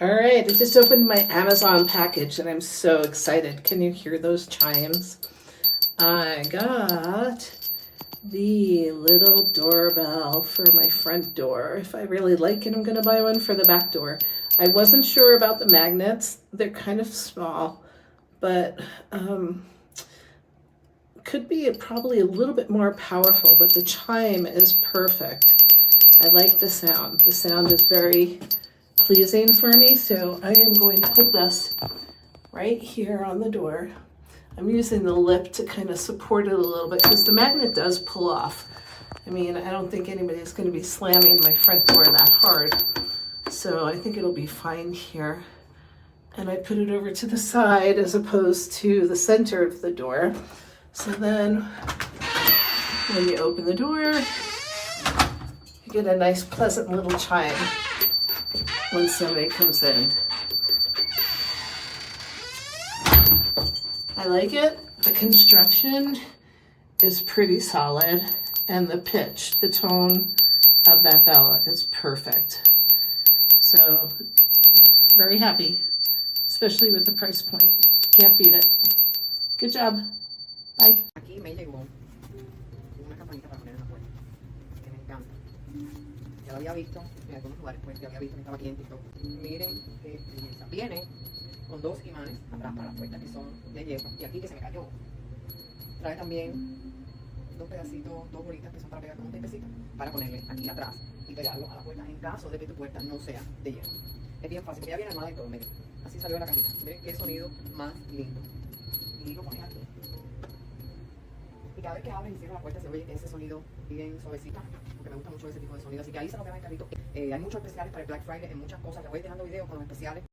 All right, I just opened my Amazon package and I'm so excited. Can you hear those chimes? I got the little doorbell for my front door. If I really like it, I'm gonna buy one for the back door. I wasn't sure about the magnets. They're kind of small, but could be probably a little bit more powerful, but the chime is perfect. I like the sound. The sound is very pleasing for me, so I am going to put this right here on the door. I'm using the lip to kind of support it a little bit because the magnet does pull off. I mean, I don't think anybody's going to be slamming my front door that hard, so I think it'll be fine here. And I put it over to the side as opposed to the center of the door. So then when you open the door, you get a nice pleasant little chime when somebody comes in. I like it. The construction is pretty solid, and the pitch, the tone of that bell is perfect. So very happy, especially with the price point. Can't beat it. Good job. Bye. Aquí me llegó una campanita para poner en la puerta, que me encanta. Ya lo había visto en algunos lugares, pues ya había visto que estaba aquí en TikTok. Miren qué belleza. Viene con dos imanes atrás para la puerta que son de hierro, y aquí que se me cayó. Trae también dos pedacitos, dos bolitas que son para pegar con un tapecito para ponerle aquí atrás y pegarlo a la puerta en caso de que tu puerta no sea de hierro. Es bien fácil, ya viene armada y todo, miren. Así salió la cajita. Miren qué sonido más lindo. Y lo pones aquí. Y cada vez que abres y cierras la puerta se oye ese sonido bien suavecito, porque me gusta mucho ese tipo de sonido. Así que ahí se lo queda en el carrito. Hay muchos especiales para el Black Friday en muchas cosas. Les voy dejando videos con los especiales.